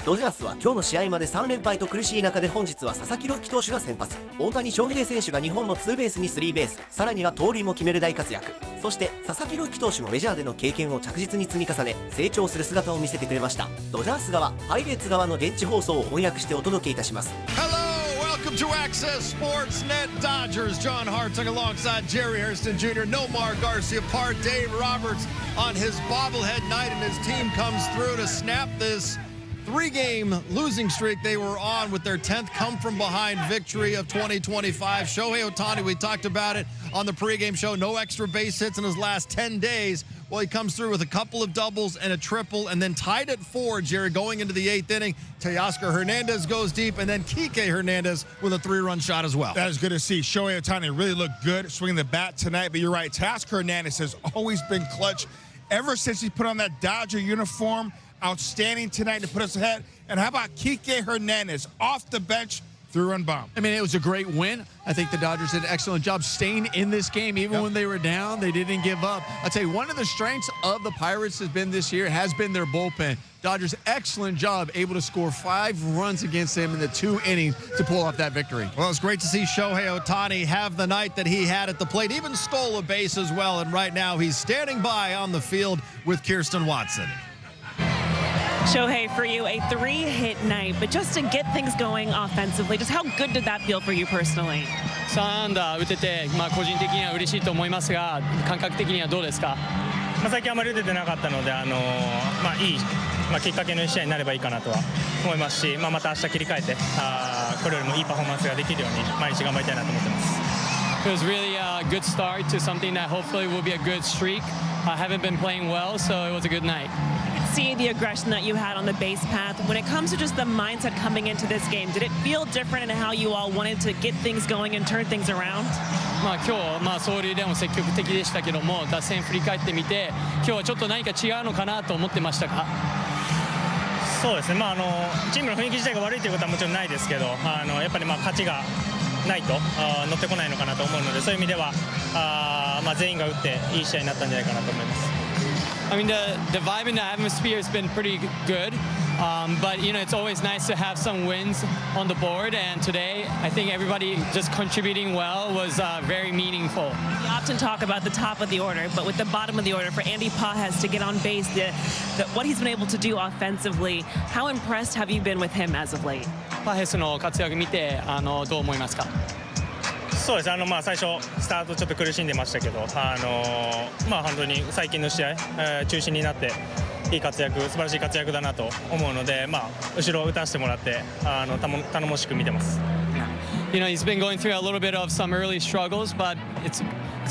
ドジャースは今日の試合まで3連敗と苦しい中で、本日は佐々木朗希投手が先発、大谷翔平選手が2本のツーベースにスリーベース、さらには盗塁も決める大活躍。そして佐々木朗希投手もメジャーでの経験を着実に積み重ね、成長する姿を見せてくれました。ドジャース側、パイレーツ側の現地放送を翻訳してお届けいたします。Welcome to Access Sportsnet Dodgers. John Hartung alongside Jerry Hairston Jr., Nomar Garciaparra, Dave Roberts on his bobblehead night, and his team comes through to snap this three-game losing streak they were on with their 10th come-from-behind victory of 2025. Shohei Ohtani, we talked about it on the pregame show, no extra base hits in his last 10 days. Well, he comes through with a couple of doubles and a triple, and then tied at 4, Jerry, going into the 8th inning. Teoscar Hernandez goes deep, and then Kike Hernandez with a 3-run shot as well. That is good to see. Shohei Ohtani really looked good swinging the bat tonight, but you're right. Teoscar Hernandez has always been clutch ever since he put on that Dodger uniform. Outstanding tonight to put us ahead. And how about Kike Hernandez off the bench, 3-run bomb? I mean, it was a great win. I think the Dodgers did an excellent job staying in this game. Even when they were down, they didn't give up. I'll tell you, one of the strengths of the Pirates has been this year has been their bullpen. Dodgers, excellent job, able to score 5 runs against them in the 2 innings to pull off that victory. Well, it's great to see Shohei Ohtani have the night that he had at the plate, even stole a base as well. And right now, he's standing by on the field with Kirsten Watson. Shohei, for you, a 3-hit night, but just to get things going offensively, just how good did that feel for you personally? 3安打打てて、個人的には嬉しいと思いますが、感覚的にはどうですか？最近あまり打ててなかったので、いい、きっかけの1試合になればいいかなとは思いますし、また明日切り替えて、これよりもいいパフォーマンスができるように毎日頑張りたいなと思ってます。It was really a good start to something that hopefully will be a good streak. I haven't been playing well, so it was a good night. See the aggression that you had on the base path. When it comes to just the mindset coming into this game, did it feel different in how you all wanted to get things going and turn things around? 今日、走塁でも積極的でしたけども、打線振り返ってみて、今日はちょっと何か違うのかなと思ってましたか？そうですね、チームの雰囲気自体が悪いということはもちろんないですけど、やっぱり勝ちがないと乗ってこないのかなと思うので、そういう意味では全員が打っていい試合になったんじゃないかなと思います。I mean, the vibe and the atmosphere has been pretty good, but it's always nice to have some wins on the board. And today, I think everybody just contributing well was very meaningful. We often talk about the top of the order, but with the bottom of the order, for Andy Pages to get on base, what he's been able to do offensively, how impressed have you been with him as of late? パヘスの活躍見てどう思いますか？そうですね、最初スタートちょっと苦しんでましたけど、本当に最近の試合、中心になっていい活躍、素晴らしい活躍だなと思うので、後ろを打たせてもらって頼もしく見てます。He's been going through a little bit of some early struggles, but it's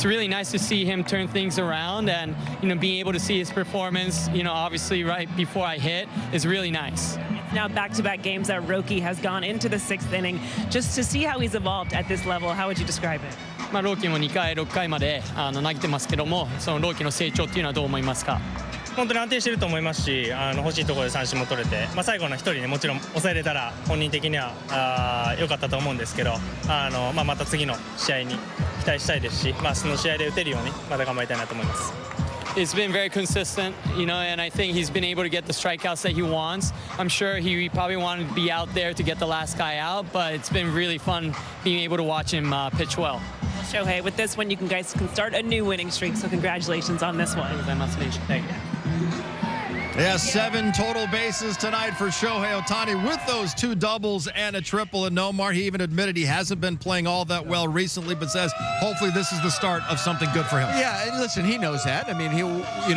really nice to see him turn things around, and being able to see his performance, obviously right before I hit is really nice. Now back-to-back games that Roki has gone into the 6th inning. Just to see how he's evolved at this level, how would you describe it? ローキも2回、6回まで投げてますけども、そのローキの成長っていうのはどう思いますか？本当に安定していると思いますし、欲しいところで三振も取れて、最後の1人ね、もちろん抑えれたら本人的には良かったと思うんですけど、また次の試合に期待したいですし、その試合で打てるようにまた頑張りたいなと思います。It's been very consistent, and I think he's been able to get the strikeouts that he wants. I'm sure he probably wanted to be out there to get the last guy out, but it's been really fun being able to watch him pitch well. Shohei, with this one, you guys can start a new winning streak, so congratulations on this one. Thank you. Yeah, 7 total bases tonight for Shohei Ohtani with those 2 doubles and a triple. And Nomar, he even admitted he hasn't been playing all that well recently, but says hopefully this is the start of something good for him. Yeah, and listen, he knows that. I mean,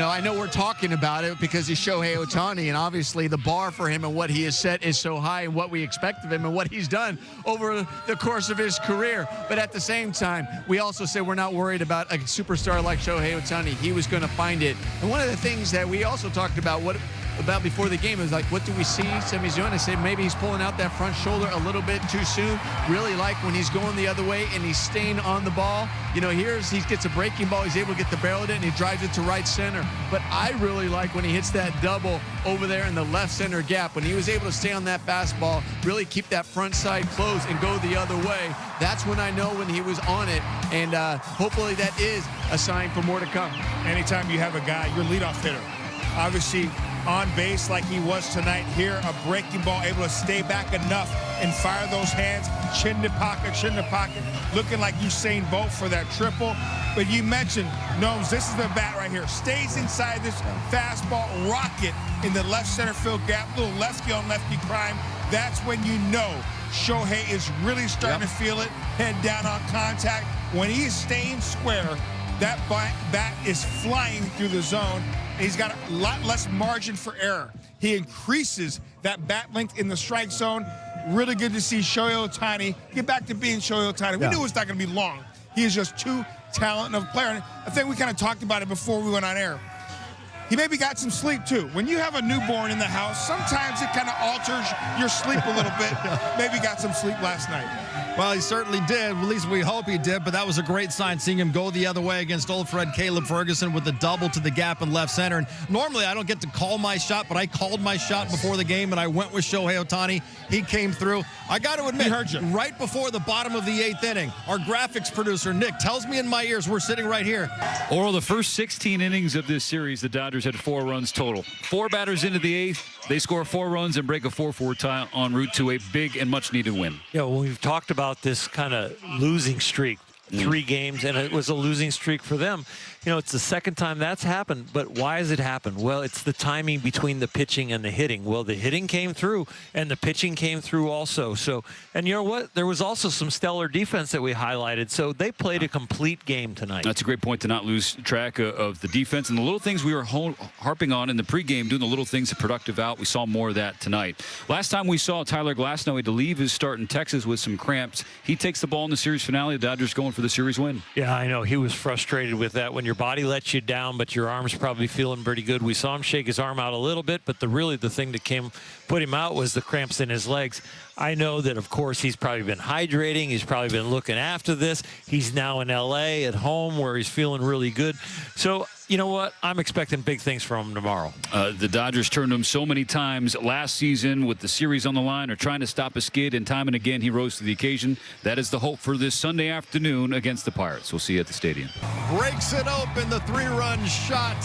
I know we're talking about it because he's Shohei Ohtani, and obviously the bar for him and what he has set is so high, and what we expect of him and what he's done over the course of his career. But at the same time, we also say we're not worried about a superstar like Shohei Ohtani. He was going to find it. And one of the things that we also talked about before the game is like, what do we see Semi's doing? I say maybe he's pulling out that front shoulder a little bit too soon. Really like when he's going the other way and he's staying on the ball. He gets a breaking ball, he's able to get the barrel in, and he drives it to right center. But I really like when he hits that double over there in the left center gap, when he was able to stay on that fastball, really keep that front side closed and go the other way. That's when I know when he was on it, and hopefully that is a sign for more to come. Anytime you have a guy, your leadoff hitter, obviously on base like he was tonight here, a breaking ball, able to stay back enough and fire those hands, chin to pocket, looking like Usain Bolt for that triple. But you mentioned, Gnomes, this is the bat right here. Stays inside this fastball rocket in the left center field gap, little lefty on lefty crime. That's when you know Shohei is really starting to feel it, head down on contact. When he's staying square, that bat is flying through the zone. He's got a lot less margin for error. He increases that bat length in the strike zone. Really good to see Shohei Ohtani get back to being Shohei Ohtani. We knew it was not going to be long. He is just too talented of a player. And I think we kind of talked about it before we went on air. He maybe got some sleep, too. When you have a newborn in the house, sometimes it kind of alters your sleep a little bit. Maybe got some sleep last night. Well, he certainly did. At least we hope he did, but that was a great sign seeing him go the other way against old Fred Caleb Ferguson with the double to the gap in left center. And normally I don't get to call my shot, but I called my shot before the game, and I went with Shohei Ohtani. He came through. I got to admit, he heard you. Right before the bottom of the 8th inning, our graphics producer, Nick, tells me in my ears, we're sitting right here. Over the first 16 innings of this series, the Dodgers had 4 runs total. 4 batters into the 8th. They score 4 runs and break a 4-4 tie en route to a big and much-needed win. Yeah, well, we've talked about this kind of losing streak, 3 games, and it was a losing streak for them. You know, it's the second time that's happened, but why has it happened? Well, it's the timing between the pitching and the hitting. Well, the hitting came through, and the pitching came through also. So, and you know what? There was also some stellar defense that we highlighted. So they played a complete game tonight. That's a great point to not lose track of the defense and the little things we were harping on in the pregame, doing the little things, the productive out. We saw more of that tonight. Last time we saw Tyler Glasnow, he had to leave his start in Texas with some cramps. He takes the ball in the series finale. The Dodgers going for the series win. Yeah, I know. He was frustrated with that. When your body lets you down, but your arm's probably feeling pretty good. We saw him shake his arm out a little bit, but the thing that put him out was the cramps in his legs. I know that, of course, he's probably been hydrating. He's probably been looking after this. He's now in L.A. at home where he's feeling really good. So, you know what? I'm expecting big things from him tomorrow. The Dodgers turned him so many times last season with the series on the line or trying to stop a skid, and time and again he rose to the occasion. That is the hope for this Sunday afternoon against the Pirates. We'll see you at the stadium. Breaks it open, the 3-run shot.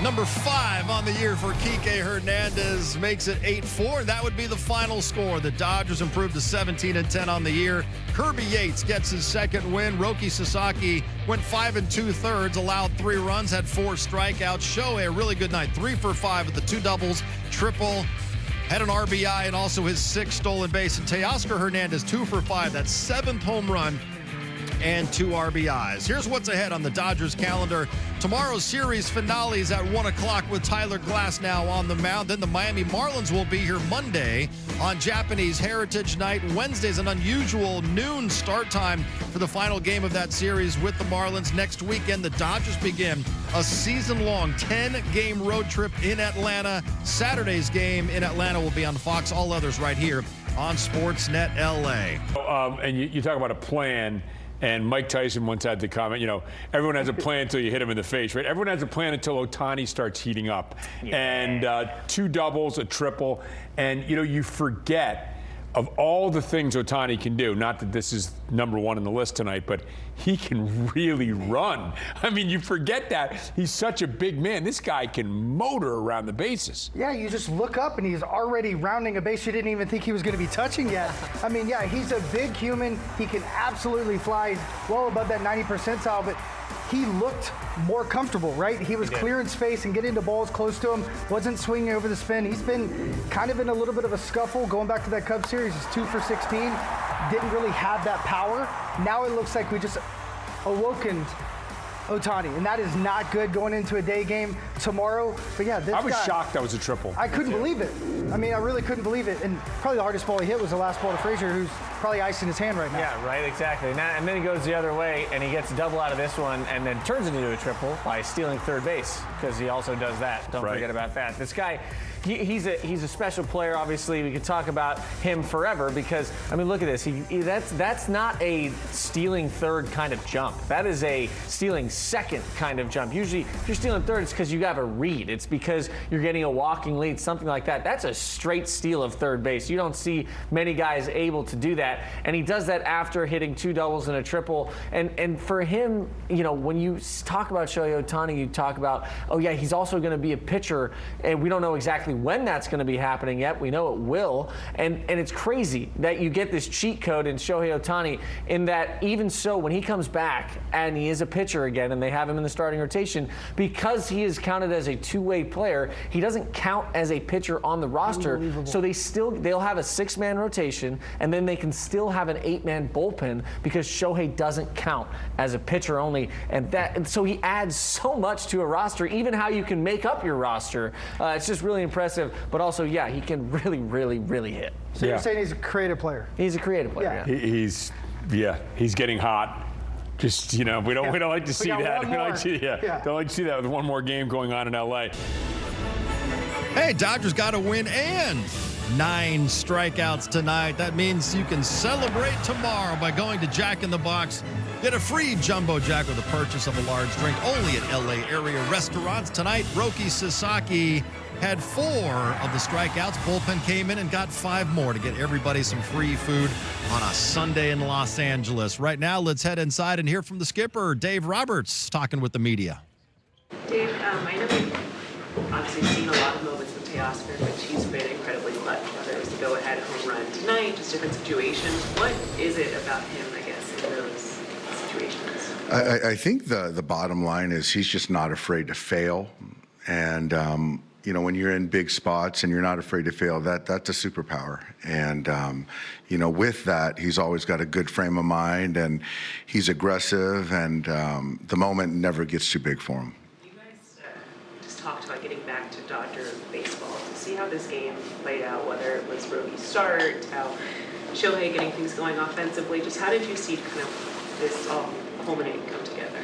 Number 5 on the year for Kike Hernandez, makes it 8-4. That would be the final score. The Dodgers improved to 17-10 on the year. Kirby Yates gets his second win. Roki Sasaki went 5 2/3, allowed 3 runs, had 4 strikeouts. Shohei, a really good night, 3 for 5 with the 2 doubles, triple, had an RBI, and also his 6th stolen base. And Teoscar Hernandez, 2 for 5, that's 7th home run and 2 RBIs. Here's what's ahead on the Dodgers calendar. Tomorrow's series finale is at 1 o'clock with Tyler Glasnow on the mound. Then the Miami Marlins will be here Monday on Japanese Heritage Night. Wednesday's an unusual noon start time for the final game of that series with the Marlins. Next weekend, the Dodgers begin a season-long 10-game road trip in Atlanta. Saturday's game in Atlanta will be on Fox. All others right here on Sportsnet LA. And you talk about a plan. And Mike Tyson once had the comment, you know, everyone has a plan until you hit him in the face, right? Everyone has a plan until Ohtani starts heating up. Yeah. And 2 doubles, a triple. And, you know, you forget of all the things Ohtani can do, not that this is number 1 on the list tonight, but he can really run. I mean, you forget that. He's such a big man. This guy can motor around the bases. Yeah, you just look up and he's already rounding a base you didn't even think he was going to be touching yet. I mean, yeah, he's a big human. He can absolutely fly well above that 90 percentile, but he looked more comfortable, right? He was clearing space and getting the balls close to him, wasn't swinging over the spin. He's been kind of in a little bit of a scuffle going back to that Cubs series. He's 2 for 16, didn't really have that power. Now it looks like we just awoken Ohtani, and that is not good going into a day game tomorrow. But yeah, this I was guy, shocked that was a triple. I couldn't believe it. I mean, I really couldn't believe it. And probably the hardest ball he hit was the last ball to Frazier, who's probably icing his hand right now. Yeah, right, exactly. And then he goes the other way, and he gets a double out of this one, and then turns it into a triple by stealing third base, because he also does that. Don't forget about that. This guy, he's a special player. Obviously, we could talk about him forever because, I mean, look at this. That's not a stealing third kind of jump. That is a stealing second kind of jump. Usually, if you're stealing third, it's because you got have a read. It's because you're getting a walking lead, something like that. That's a straight steal of third base. You don't see many guys able to do that. And he does that after hitting 2 doubles and a triple. And for him, you know, when you talk about Shohei Ohtani, you talk about, oh yeah, he's also going to be a pitcher, and we don't know exactly when that's going to be happening yet. We know it will. And it's crazy that you get this cheat code in Shohei Ohtani, in that even so, when he comes back and he is a pitcher again and they have him in the starting rotation, because he is counted as a two-way player, he doesn't count as a pitcher on the roster. So they'll have a 6-man rotation, and then they can still have an 8-man bullpen because Shohei doesn't count as a pitcher only. And so he adds so much to a roster, even how you can make up your roster. It's just really impressive. But also, yeah, he can really, really, really hit. So you're saying he's a creative player? He's a creative player. Yeah. He's getting hot. Just, you know, we don't like to see that. We don't like to see that with one more game going on in LA. Hey, Dodgers got a win and 9 strikeouts tonight. That means you can celebrate tomorrow by going to Jack in the Box. Get a free Jumbo Jack with the purchase of a large drink only at LA area restaurants. Tonight, Roki Sasaki had 4 of the strikeouts. Bullpen came in and got 5 more to get everybody some free food on a Sunday in Los Angeles. Right now, let's head inside and hear from the skipper, Dave Roberts, talking with the media. Dave, I know we've obviously seen a lot of moments with Teoscar, but he's been incredibly clutch, whether it was the go-ahead home run tonight, just different situations. What is it about him, I guess, in those situations? I think the bottom line is he's just not afraid to fail. And, you know, when you're in big spots and you're not afraid to fail, that's a superpower. And, you know, with that, he's always got a good frame of mind, and he's aggressive, and the moment never gets too big for him. You guys just talked about getting back to Dodger baseball. To see how this game played out, whether it was Roki's start, how Shohei getting things going offensively, just how did you see kind of this all culminate come together?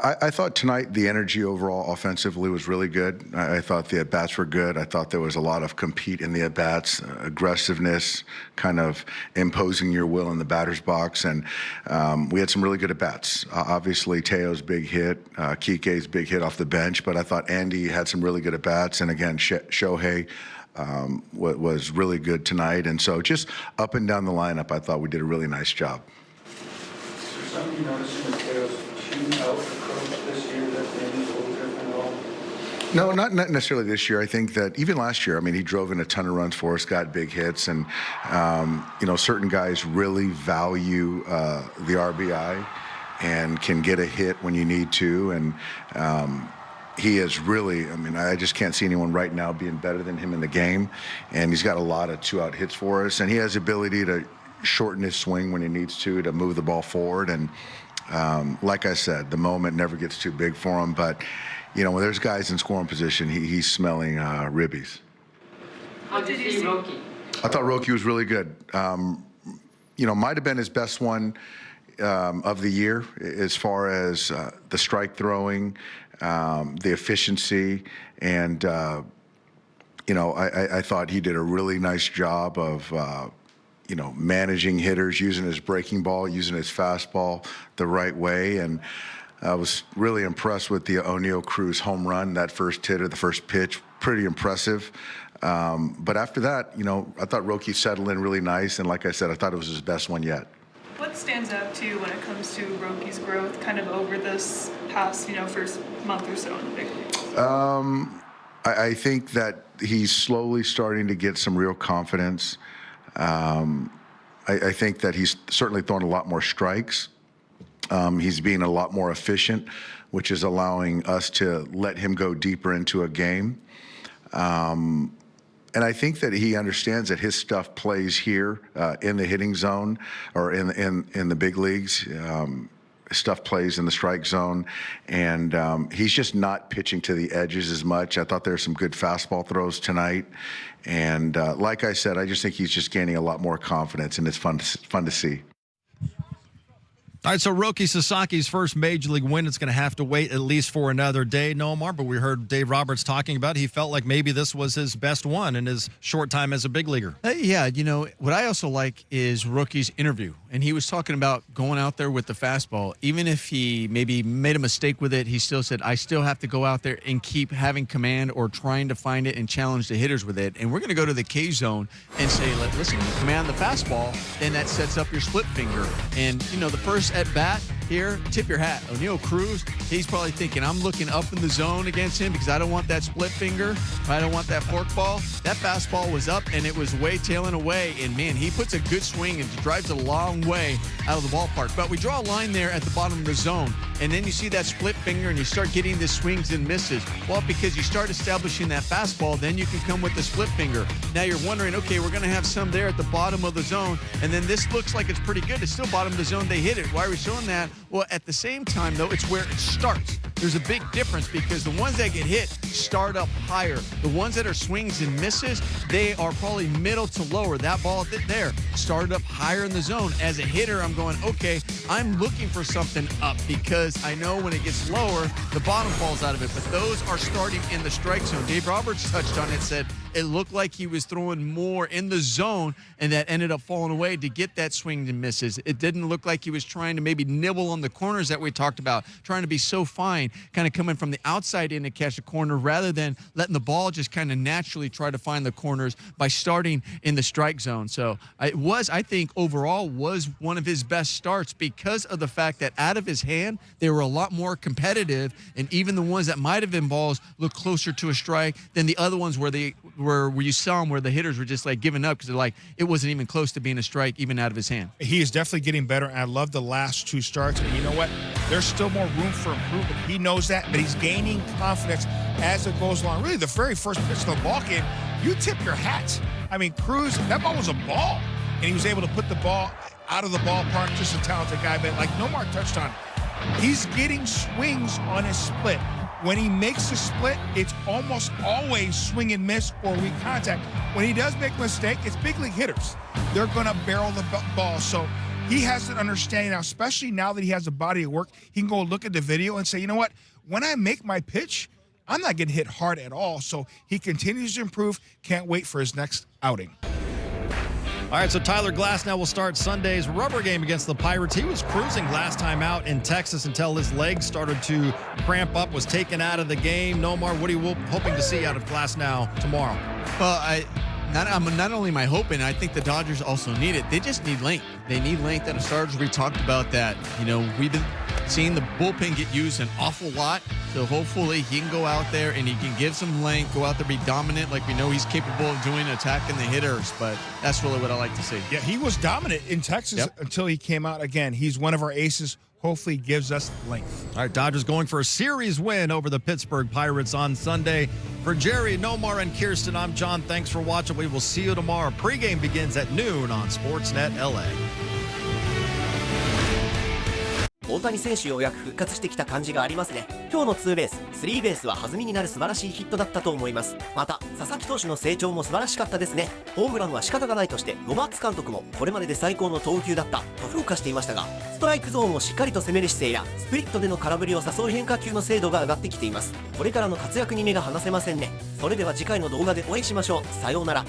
I thought tonight the energy overall offensively was really good. I thought the at-bats were good. I thought there was a lot of compete in the at-bats, aggressiveness, kind of imposing your will in the batter's box, and we had some really good at-bats. Obviously, Teo's big hit, Kike's big hit off the bench, but I thought Andy had some really good at-bats, and again, Shohei was really good tonight, and so just up and down the lineup, I thought we did a really nice job. Is there something you noticed in Teo's shooting out approach this year that maybe is a little different at all? No, not necessarily this year. I think that even last year, I mean, he drove in a ton of runs for us, got big hits, and, you know, certain guys really value the RBI and can get a hit when you need to, and he is really, I mean, I just can't see anyone right now being better than him in the game, and he's got a lot of 2-out hits for us, and he has the ability to shorten his swing when he needs to move the ball forward, and like I said, the moment never gets too big for him, but, you know, when there's guys in scoring position, he's smelling ribbies. How did you see Roki? I thought Roki was really good. You know, might have been his best one of the year as far as the strike throwing, the efficiency, and, you know, I thought he did a really nice job of, you know, managing hitters, using his breaking ball, using his fastball the right way. And I was really impressed with the O'Neill Cruz home run, that first hit or the first pitch, pretty impressive. But after that, you know, I thought Roki settled in really nice. And like I said, I thought it was his best one yet. What stands out to you when it comes to Roki's growth kind of over this past, you know, first month or so in the big leagues? I think that he's slowly starting to get some real confidence. I think that he's certainly throwing a lot more strikes. He's being a lot more efficient, which is allowing us to let him go deeper into a game. And I think that he understands that his stuff plays here in the hitting zone or in the big leagues. Stuff plays in the strike zone, and he's just not pitching to the edges as much. I thought there were some good fastball throws tonight, and like I said, I just think he's just gaining a lot more confidence, and it's fun to see. All right, so Roki Sasaki's first Major League win. It's going to have to wait at least for another day, Nomar, but we heard Dave Roberts talking about he felt like maybe this was his best one in his short time as a big leaguer. Yeah, you know, what I also like is Roki's interview. and he was talking about going out there with the fastball. Even if he maybe made a mistake with it, he still said, I still have to go out there and keep having command or trying to find it and challenge the hitters with it. And we're going to go to the K zone and say, listen, you command the fastball, then that sets up your split finger. And, you know, the first at bat here, tip your hat. O'Neal Cruz, he's probably thinking, I'm looking up in the zone against him because I don't want that split finger. I don't want that forkball. That fastball was up and it was way tailing away. And man, he puts a good swing and drives a long way out of the ballpark. But we draw a line there at the bottom of the zone. And then you see that split finger and you start getting the swings and misses. Well, because you start establishing that fastball, then you can come with the split finger. Now you're wondering, okay, we're going to have some there at the bottom of the zone. And then this looks like it's pretty good. It's still bottom of the zone. They hit it. Why are we showing that? Well, at the same time, though, it's where it starts. There's a big difference because the ones that get hit start up higher. The ones that are swings and misses, they are probably middle to lower. That ball there started up higher in the zone. As a hitter, I'm going, okay, I'm looking for something up because I know when it gets lower, the bottom falls out of it. But those are starting in the strike zone. Dave Roberts touched on it, said it looked like he was throwing more in the zone, and that ended up falling away to get that swing and misses. It didn't look like he was trying to maybe nibble on the corners that we talked about, trying to be so fine, kind of coming from the outside in to catch a corner rather than letting the ball just kind of naturally try to find the corners by starting in the strike zone. So it was, I think, overall was one of his best starts because of the fact that out of his hand, they were a lot more competitive, and even the ones that might have been balls looked closer to a strike than the other ones where you saw them where the hitters were just like giving up because they're like, it wasn't even close to being a strike even out of his hand. He is definitely getting better, and I love the last two starts. And you know what? There's still more room for improvement. He knows that, but he's gaining confidence as it goes along. Really, the very first pitch of the ball game, you tip your hat. I mean, Cruz, that ball was a ball, and he was able to put the ball out of the ballpark. Just a talented guy, but like Nomar touched on, he's getting swings on his split. When he makes a split, it's almost always swing and miss or weak contact. When he does make a mistake, it's big league hitters. They're going to barrel the ball. So he has an understanding now, especially now that he has a body of work. He can go look at the video and say, you know what? When I make my pitch, I'm not getting hit hard at all. So he continues to improve. Can't wait for his next outing. All right, so Tyler Glasnow will start Sunday's rubber game against the Pirates. He was cruising last time out in Texas until his legs started to cramp up, was taken out of the game. Nomar, what are you hoping to see out of Glasnow tomorrow? Well, not only am I hoping, I think the Dodgers also need it. They just need length. They need length out of starters. We talked about that. You know, we've been seeing the bullpen get used an awful lot. So hopefully he can go out there and he can give some length, go out there, be dominant like we know he's capable of doing, attacking the hitters. But that's really what I like to see. Yeah, he was dominant in Texas until he came out again. He's one of our aces. Hopefully gives us length. All right, Dodgers going for a series win over the Pittsburgh Pirates on Sunday. For Jerry, Nomar, and Kirsten, I'm John. Thanks for watching. We will see you tomorrow. Pregame begins at noon on Sportsnet LA. 大谷選手ようやく復活してきた感じがありますね。今日のツーベース、スリーベースは弾みになる素晴らしいヒットだったと思います。また佐々木投手の成長も素晴らしかったですね。ホームランは仕方がないとしてロバーツ監督もこれまでで最高の投球だったと評価していましたが、ストライクゾーンをしっかりと攻める姿勢やスプリットでの空振りを誘う変化球の精度が上がってきています。これからの活躍に目が離せませんね。それでは次回の動画でお会いしましょう。さようなら。